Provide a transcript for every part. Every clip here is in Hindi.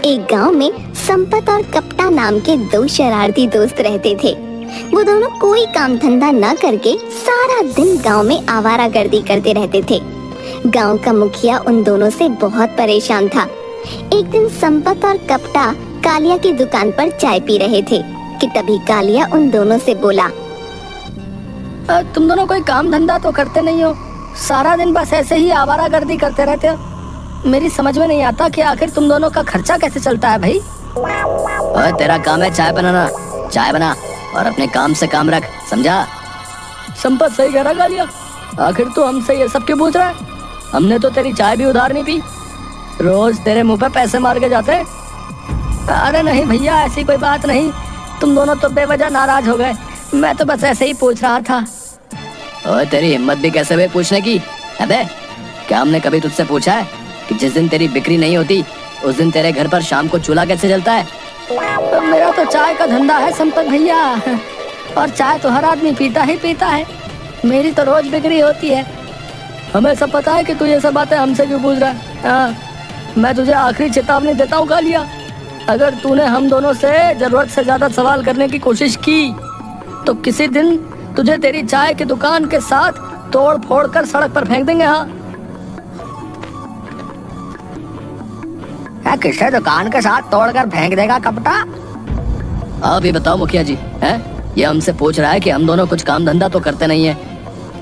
एक गांव में संपत और कपटा नाम के दो शरारती दोस्त रहते थे। वो दोनों कोई काम धंधा न करके सारा दिन गांव में आवारागर्दी करते रहते थे। गांव का मुखिया उन दोनों से बहुत परेशान था। एक दिन संपत और कपटा कालिया की दुकान पर चाय पी रहे थे कि तभी कालिया उन दोनों से बोला, तुम दोनों कोई काम धंधा तो करते नहीं हो, सारा दिन बस ऐसे ही आवारागर्दी करते रहते हो। मेरी समझ में नहीं आता कि आखिर तुम दोनों का खर्चा कैसे चलता है भाई। ओए, तेरा काम है चाय बनाना, चाय बना और अपने काम से काम रख, समझा? संपत सही कह रहा कालिया, आखिर तू हमसे ये सब क्यों पूछ रहा है? हमने तो तेरी चाय भी उधार नहीं पी, रोज तेरे मुंह पे पैसे मार के जाते। अरे नहीं भैया, ऐसी कोई बात नहीं, तुम दोनों तो बेवजह नाराज हो गए, मैं तो बस ऐसे ही पूछ रहा था। ओए, तेरी हिम्मत भी कैसे हुई पूछने की? अबे, क्या हमने कभी तुझसे पूछा है कि जिस दिन तेरी बिक्री नहीं होती उस दिन तेरे घर पर शाम को चूल्हा कैसे जलता है? मेरा तो चाय का धंधा है संपत भैया, और चाय तो हर आदमी पीता ही पीता है, मेरी तो रोज बिक्री होती है। हमें सब पता है कि तू ये सब बातें हमसे क्यों पूछ रहा है। हाँ, मैं तुझे आखिरी चेतावनी देता हूँ कालिया, अगर तूने हम दोनों से जरूरत से ज्यादा सवाल करने की कोशिश की तो किसी दिन तुझे तेरी चाय की दुकान के साथ तोड़ फोड़ कर सड़क पर फेंक देंगे। हाँ, किसे दुकान के साथ तोड़कर फेंक देगा कपटा? आप ही बताओ मुखिया जी, हैं? ये हमसे पूछ रहा है कि हम दोनों कुछ काम धंधा तो करते नहीं है,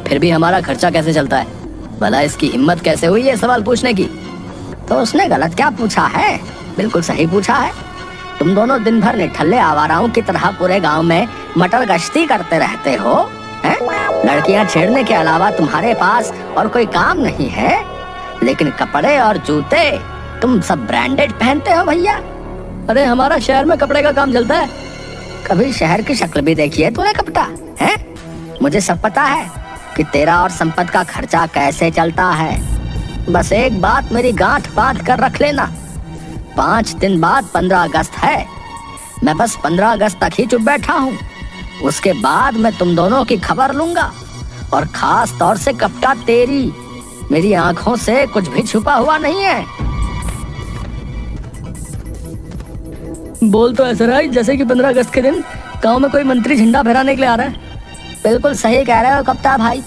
फिर भी हमारा खर्चा कैसे चलता है। भला इसकी हिम्मत कैसे हुई ये सवाल पूछने की? तो उसने गलत क्या पूछा है, बिल्कुल सही पूछा है। तुम दोनों दिन भर निठल्ले आवाराओं की तरह पूरे गांव में मटर गश्ती करते रहते हो, हैं? लड़कियां छेड़ने के अलावा तुम्हारे पास और कोई काम नहीं है, लेकिन कपड़े और जूते तुम सब ब्रांडेड पहनते हो भैया। अरे हमारा शहर में कपड़े का काम चलता है। कभी शहर की शक्ल भी देखी है तूने कपटा? हैं? मुझे सब पता है कि तेरा और संपत का खर्चा कैसे चलता है। बस एक बात मेरी गांठ बांध कर रख लेना, 5 दिन बाद 15 अगस्त है। मैं बस 15 अगस्त तक ही चुप बैठा हूँ, उसके बाद मैं तुम दोनों की खबर लूंगा, और खास तौर से कपटा तेरी। मेरी आंखों से कुछ भी छुपा हुआ नहीं है। बोल तो ऐसा रहा है जैसे कि 15 अगस्त के दिन गांव में कोई मंत्री झंडा फहराने के लिए आ रहा है। बिल्कुल सही कह रहे हो कप्ता भाई,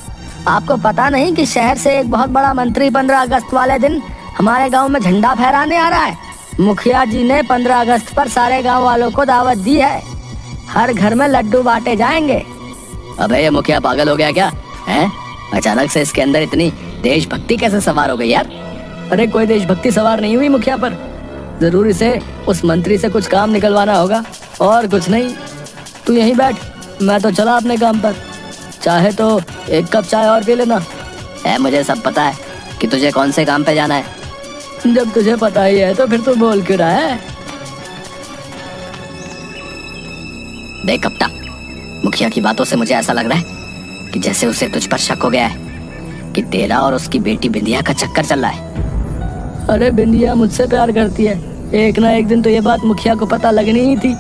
आपको पता नहीं कि शहर से एक बहुत बड़ा मंत्री 15 अगस्त वाले दिन हमारे गांव में झंडा फहराने आ रहा है। मुखिया जी ने 15 अगस्त पर सारे गांव वालों को दावत दी है, हर घर में लड्डू बांटे जाएंगे। अबे ये मुखिया पागल हो गया क्या है? अचानक से इसके अंदर इतनी देशभक्ति कैसे सवार हो गई यार? अरे कोई देशभक्ति सवार नहीं हुई मुखिया पर, जरूर इसे उस मंत्री से कुछ काम निकलवाना होगा और कुछ नहीं। तू यहीं बैठ, मैं तो चला अपने काम पर, चाहे तो एक कप चाय और पी लेना। मुझे सब पता है कि तुझे कौन से काम पे जाना है। जब तुझे पता ही है तो फिर तू बोल क्यों रहा है? देख कप्ता, मुखिया की बातों से मुझे ऐसा लग रहा है कि जैसे उसे तुझ पर शक हो गया है कि तेरा और उसकी बेटी बिंदिया का चक्कर चल रहा है। अरे बिंदिया मुझसे प्यार करती है, एक ना एक दिन तो ये बात मुखिया को पता लगनी ही थी,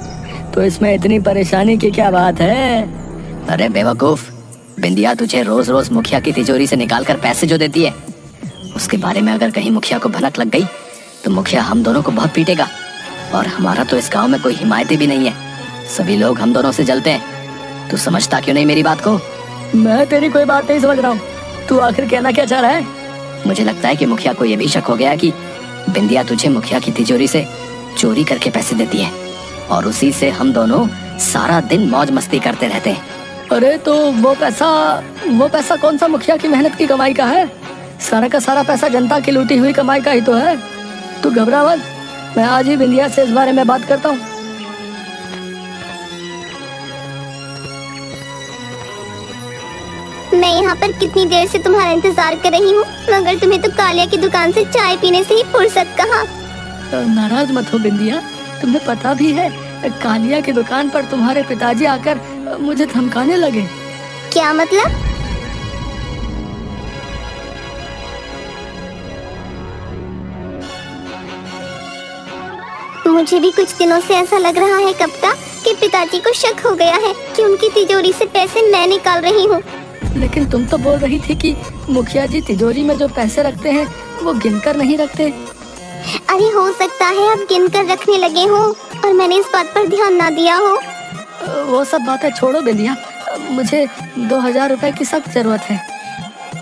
तो इसमें इतनी परेशानी की क्या बात है? अरे बेवकूफ, बिंदिया तुझे रोज रोज मुखिया की तिजोरी से निकाल कर पैसे जो देती है, उसके बारे में अगर कहीं मुखिया को भनक लग गई तो मुखिया हम दोनों को बहुत पीटेगा, और हमारा तो इस गांव में कोई हिमायती भी नहीं है, सभी लोग हम दोनों से जलते हैं। तू समझता क्यों नहीं मेरी बात को? मैं तेरी कोई बात नहीं समझ रहा हूँ, तू आखिर कहना क्या चाह रहा है? मुझे लगता है कि मुखिया को यह भी शक हो गया कि बिंदिया तुझे मुखिया की तिजोरी से चोरी करके पैसे देती है, और उसी से हम दोनों सारा दिन मौज मस्ती करते रहते हैं। अरे तो वो पैसा कौन सा मुखिया की मेहनत की कमाई का है? सारा का सारा पैसा जनता की लूटी हुई कमाई का ही तो है। तू घबरा मत, मैं आज ही बिंदिया से इस बारे में बात करता हूँ। मैं यहाँ पर कितनी देर से तुम्हारा इंतजार कर रही हूँ, मगर तुम्हें तो कालिया की दुकान से चाय पीने से ही फुर्सत कहाँ। नाराज मत हो बिंदिया, तुम्हें पता भी है कालिया की दुकान पर तुम्हारे पिताजी आकर मुझे धमकाने लगे। क्या मतलब? मुझे भी कुछ दिनों से ऐसा लग रहा है कप्ता कि पिताजी को शक हो गया है कि उनकी तिजोरी से पैसे मैं निकाल रही हूँ। लेकिन तुम तो बोल रही थी कि मुखिया जी तिजोरी में जो पैसे रखते हैं वो गिनकर नहीं रखते। अरे हो सकता है आप गिन कर रखने लगे हो और मैंने इस बात पर ध्यान ना दिया हो। वो सब बातें छोड़ो बिंदिया, मुझे 2000 रुपए की सख्त जरूरत है।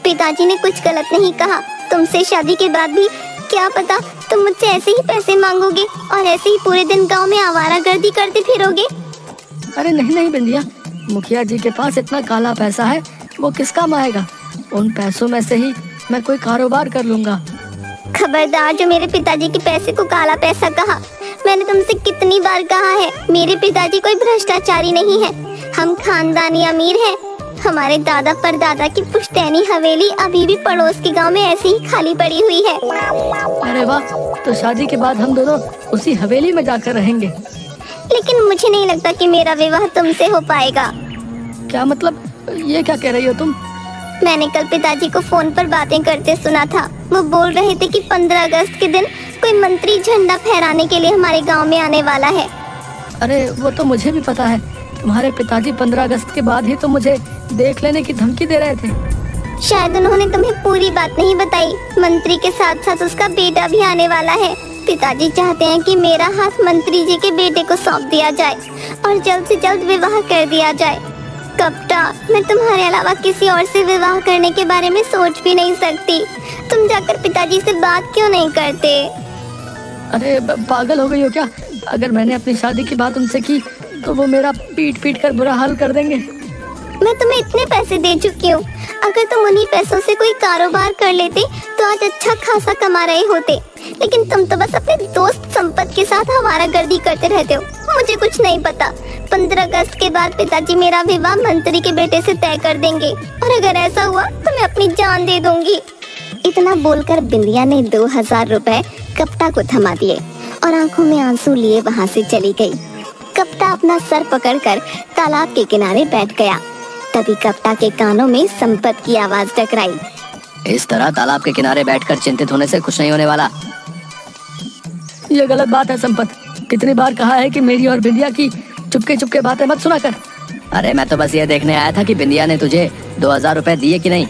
पिताजी ने कुछ गलत नहीं कहा। तुमसे शादी के बाद भी क्या पता तुम मुझसे ऐसे ही पैसे मांगोगे और ऐसे ही पूरे दिन गांव में आवारागर्दी करते फिरोगे। अरे नहीं नहीं बिंदिया, मुखिया जी के पास इतना काला पैसा है, वो किस काम आएगा। उन पैसों में से ही मैं कोई कारोबार कर लूंगा। खबरदार जो मेरे पिताजी के पैसे को काला पैसा कहा। मैंने तुमसे कितनी बार कहा है, मेरे पिताजी कोई भ्रष्टाचारी नहीं है। हम खानदानी अमीर हैं। हमारे दादा परदादा की पुश्तैनी हवेली अभी भी पड़ोस के गांव में ऐसी ही खाली पड़ी हुई है। अरे वाह, तो शादी के बाद हम दोनों उसी हवेली में जाकर रहेंगे। लेकिन मुझे नहीं लगता कि मेरा विवाह तुमसे हो पाएगा। क्या मतलब, ये क्या कह रही हो तुम? मैंने कल पिताजी को फोन पर बातें करते सुना था। वो बोल रहे थे कि 15 अगस्त के दिन कोई मंत्री झंडा फहराने के लिए हमारे गांव में आने वाला है। अरे वो तो मुझे भी पता है। तुम्हारे पिताजी 15 अगस्त के बाद ही तो मुझे देख लेने की धमकी दे रहे थे। शायद उन्होंने तुम्हें पूरी बात नहीं बताई। मंत्री के साथ साथ उसका बेटा भी आने वाला है। पिताजी चाहते हैं कि मेरा हाथ मंत्री जी के बेटे को सौंप दिया जाए और जल्द से जल्द विवाह कर दिया जाए। कप्ता, मैं तुम्हारे अलावा किसी और से विवाह करने के बारे में सोच भी नहीं सकती। तुम जाकर पिताजी से बात क्यों नहीं करते? अरे पागल हो गई हो क्या? अगर मैंने अपनी शादी की बात उनसे की तो वो मेरा पीट पीट कर बुरा हाल कर देंगे। मैं तुम्हें इतने पैसे दे चुकी हूँ। अगर तुम उन्हीं पैसों से कोई कारोबार कर लेते तो आज अच्छा खासा कमा रहे होते। लेकिन तुम तो बस अपने दोस्त संपत के साथ आवारागर्दी करते रहते हो। मुझे कुछ नहीं पता। 15 अगस्त के बाद पिताजी मेरा विवाह मंत्री के बेटे से तय कर देंगे और अगर ऐसा हुआ तो मैं अपनी जान दे दूंगी। इतना बोलकर बिंदिया ने 2000 रुपए कप्ता को थमा दिए और आंखों में आंसू लिए वहाँ से चली गई। कप्ता अपना सर पकड़कर तालाब के किनारे बैठ गया। तभी कप्ता के कानों में संपत की आवाज टकराई। इस तरह तालाब के किनारे बैठकर चिंतित होने से कुछ नहीं होने वाला। ये गलत बात है संपत। कितनी बार कहा है कि मेरी और बिंदिया की चुपके चुपके बातें मत सुना कर। अरे मैं तो बस ये देखने आया था कि बिंदिया ने तुझे 2000 रुपए दिए कि नहीं।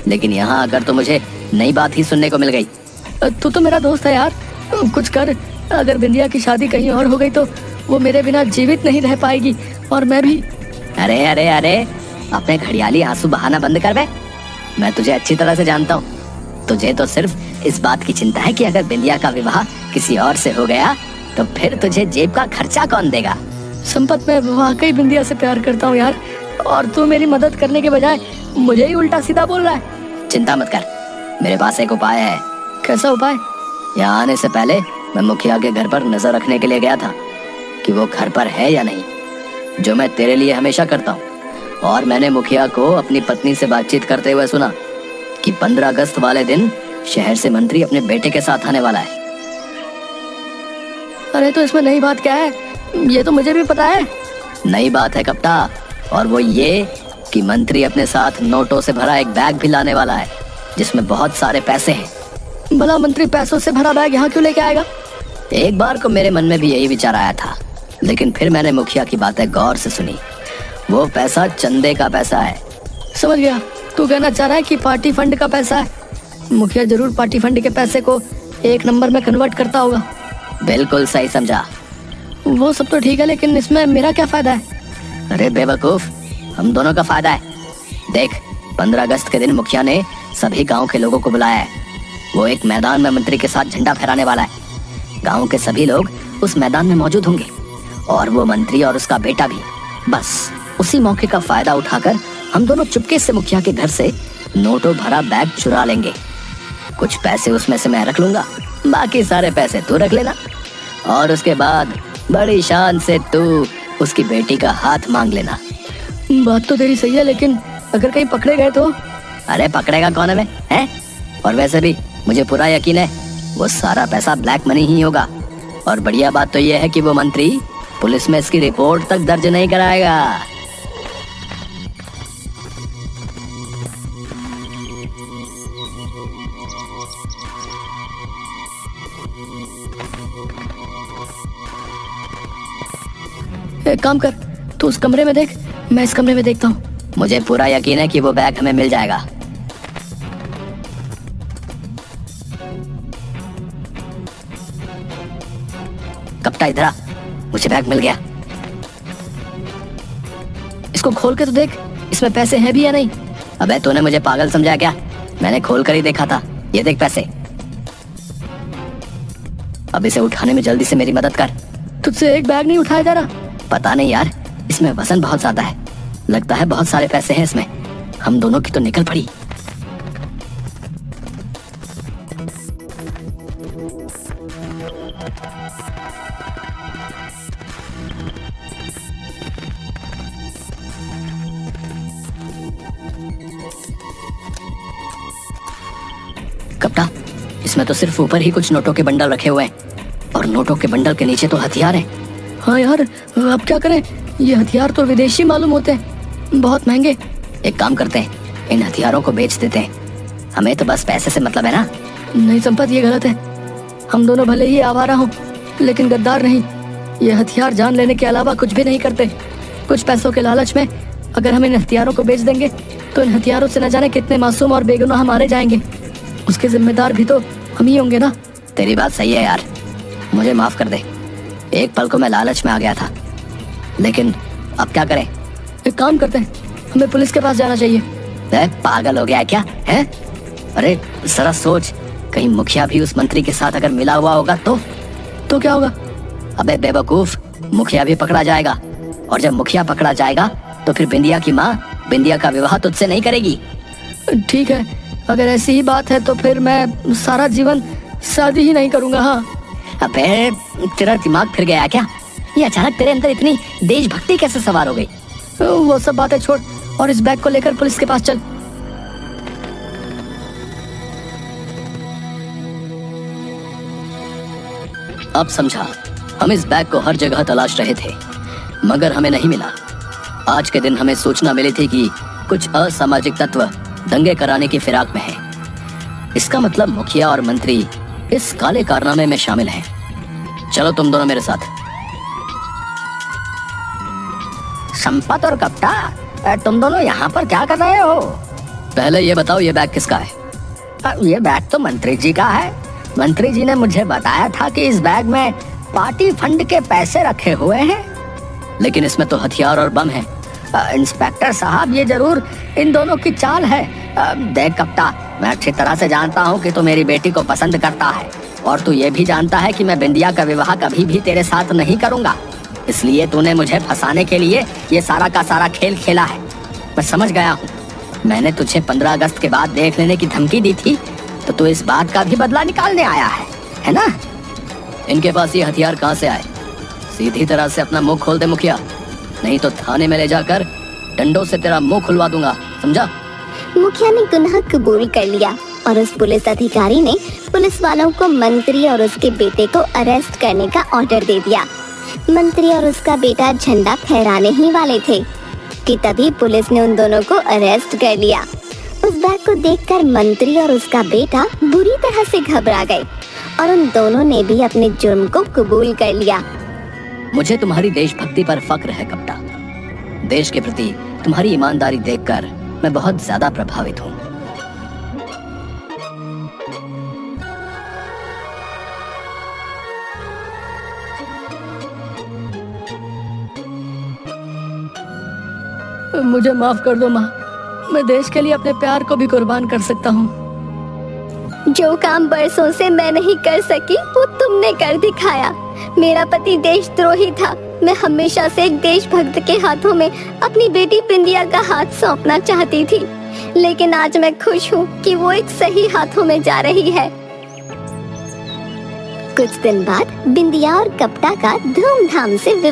लेकिन यहाँ आकर तो मुझे नई बात ही सुनने को मिल गई। तू तो मेरा दोस्त है यार, कुछ कर। अगर बिंदिया की शादी कहीं और हो गई तो वो मेरे बिना जीवित नहीं रह पाएगी और मैं भी। अरे अरे अरे, अपने घड़ियाली आंसू बहाना बंद कर बे। मैं तुझे अच्छी तरह से जानता हूँ। तुझे तो सिर्फ इस बात की चिंता है कि अगर बिंदिया का विवाह किसी और से हो गया तो फिर तुझे जेब का खर्चा कौन देगा। संपत, मैं वाकई बिंदिया से प्यार करता हूँ यार, और तू मेरी मदद करने के बजाय मुझे ही उल्टा सीधा बोल रहा है। चिंता मत कर, मेरे पास एक उपाय है। कैसा उपाय? यहाँ आने से पहले मैं मुखिया के घर पर नजर रखने के लिए गया था कि वो घर पर है या नहीं, जो मैं तेरे लिए हमेशा करता हूँ। और मैंने मुखिया को अपनी पत्नी से बातचीत करते हुए सुना कि 15 अगस्त वाले दिन शहर से मंत्री अपने बेटे के साथ आने वाला है। अरे तो इसमें नई बात क्या है? ये तो मुझे भी पता है। नई बात है कप्ता, और वो ये कि मंत्री अपने साथ नोटों से भरा एक बैग भी लाने वाला है जिसमें बहुत सारे पैसे हैं। भला मंत्री पैसों से भरा बैग यहाँ क्यों लेके आएगा? एक बार को मेरे मन में भी यही विचार आया था, लेकिन फिर मैंने मुखिया की बातें गौर से सुनी। वो पैसा चंदे का पैसा है। समझ गया, तू कहना चाह रहा है कि पार्टी फंड का पैसा है। मुखिया जरूर पार्टी फंड के पैसे को 1 नंबर में कन्वर्ट करता होगा। बिल्कुल सही समझा। वो सब तो ठीक है, लेकिन इसमें मेरा क्या फायदा है? अरे बेवकूफ, हम दोनों का फायदा है। देख, 15 अगस्त के दिन मुखिया ने सभी गांव के लोगों को बुलाया है। वो एक मैदान में मंत्री के साथ झंडा फहराने वाला है। गांव के सभी लोग उस मैदान में मौजूद होंगे और वो मंत्री और उसका बेटा भी। बस उसी मौके का फायदा उठाकर हम दोनों चुपके से मुखिया के घर से नोटों भरा बैग चुरा लेंगे। कुछ पैसे उसमें से मैं रख लूंगा, बाकी सारे पैसे तू रख लेना, और उसके बाद बड़ी शान से तू उसकी बेटी का हाथ मांग लेना। बात तो तेरी सही है, लेकिन अगर कहीं पकड़े गए तो? अरे पकड़ेगा कौन हमें, हैं? और वैसे भी मुझे पूरा यकीन है वो सारा पैसा ब्लैक मनी ही होगा। और बढ़िया बात तो ये है कि वो मंत्री पुलिस में इसकी रिपोर्ट तक दर्ज नहीं कराएगा। एक काम कर, तू उस कमरे में देख, मैं इस कमरे में देखता हूँ। मुझे पूरा यकीन है कि वो बैग हमें मिल जाएगा। कपटा इधर आ, मुझे बैग मिल गया। इसको खोल के तो देख, इसमें पैसे हैं भी या नहीं। अबे तूने मुझे पागल समझा क्या? मैंने खोल कर ही देखा था। ये देख पैसे। अब इसे उठाने में जल्दी से मेरी मदद कर। तुझसे एक बैग नहीं उठाया जा रहा? पता नहीं यार, इसमें वजन बहुत ज्यादा है। लगता है बहुत सारे पैसे हैं इसमें। हम दोनों की तो निकल पड़ी। कप्टा, इसमें तो सिर्फ ऊपर ही कुछ नोटों के बंडल रखे हुए हैं और नोटों के बंडल के नीचे तो हथियार हैं। हाँ यार, अब क्या करें? ये हथियार तो विदेशी मालूम होते हैं, बहुत महंगे। एक काम करते हैं, इन हथियारों को बेच देते हैं। हमें तो बस पैसे से मतलब है ना। नहीं संपत, ये गलत है। हम दोनों भले ही आवारा हों, लेकिन गद्दार नहीं। ये हथियार जान लेने के अलावा कुछ भी नहीं करते। कुछ पैसों के लालच में अगर हम इन हथियारों को बेच देंगे तो इन हथियारों से न जाने कितने मासूम और बेगुनाह मारे जाएंगे। उसके जिम्मेदार भी तो हम ही होंगे ना। तेरी बात सही है यार, मुझे माफ कर दे। एक पल को मैं लालच में आ गया था, लेकिन अब क्या करें? एक काम करते हैं, हमें पुलिस के पास जाना चाहिए। पागल हो गया है क्या? है? अरे जरा सोच, कहीं मुखिया भी उस मंत्री के साथ अगर मिला हुआ होगा तो क्या होगा? अबे बेवकूफ, मुखिया भी पकड़ा जाएगा, और जब मुखिया पकड़ा जाएगा तो फिर बिंदिया की माँ बिंदिया का विवाह तुझसे नहीं करेगी। ठीक है, अगर ऐसी ही बात है तो फिर मैं सारा जीवन शादी ही नहीं करूंगा। हाँ। अबे तेरा दिमाग फिर गया क्या? ये अचानक तेरे अंदर इतनी देशभक्ति कैसे सवार हो गई? वो सब बातें छोड़ और इस बैग को लेकर पुलिस के पास चल। अब समझा, हम इस बैग को हर जगह तलाश रहे थे मगर हमें नहीं मिला। आज के दिन हमें सूचना मिली थी कि कुछ असामाजिक तत्व दंगे कराने की फिराक में हैं। इसका मतलब मुखिया और मंत्री इस काले कारनामे में शामिल हैं। चलो तुम दोनों मेरे साथ। संपत और कप्टा, तुम दोनों यहाँ पर क्या कर रहे हो? पहले ये बताओ, ये बैग किसका है? ये बैग तो मंत्री जी का है। मंत्री जी ने मुझे बताया था कि इस बैग में पार्टी फंड के पैसे रखे हुए हैं। लेकिन इसमें तो हथियार और बम है। इंस्पेक्टर साहब, ये जरूर इन दोनों की चाल है। देख कप्ता, मैं अच्छी तरह से जानता हूँ कि तू मेरी बेटी को पसंद करता है, और तू ये भी जानता है कि मैं बिंदिया का विवाह कभी भी तेरे साथ नहीं करूँगा। इसलिए तूने मुझे फंसाने के लिए ये सारा का सारा खेल खेला है। मैं समझ गया हूँ। मैंने तुझे 15 अगस्त के बाद देख लेने की धमकी दी थी, तो तू इस बात का भी बदला निकालने आया है ना? इनके पास ये हथियार कहाँ से आए? सीधी तरह से अपना मुंह खोल दे मुखिया, नहीं तो थाने में ले जाकर डंडों से तेरा मुंह खुलवा दूंगा, समझा? मुखिया ने गुनाह कबूल कर लिया और उस पुलिस अधिकारी ने पुलिस वालों को मंत्री और उसके बेटे को अरेस्ट करने का ऑर्डर दे दिया। मंत्री और उसका बेटा झंडा फहराने ही वाले थे कि तभी पुलिस ने उन दोनों को अरेस्ट कर लिया। उस बैग को देखकर मंत्री और उसका बेटा बुरी तरह से घबरा गए और उन दोनों ने भी अपने जुर्म को कबूल कर लिया। मुझे तुम्हारी देशभक्ति पर फक्र है कप्टा। देश के प्रति तुम्हारी ईमानदारी देखकर मैं बहुत ज्यादा प्रभावित हूँ। मुझे माफ कर दो माँ, मैं देश के लिए अपने प्यार को भी कुर्बान कर सकता हूँ। जो काम बरसों से मैं नहीं कर सकी वो तुमने कर दिखाया। मेरा पति देशद्रोही था। मैं हमेशा से एक देशभक्त के हाथों में अपनी बेटी बिंदिया का हाथ सौंपना चाहती थी, लेकिन आज मैं खुश हूँ कि वो एक सही हाथों में जा रही है। कुछ दिन बाद बिंदिया और कप्टा का धूमधाम से विवाह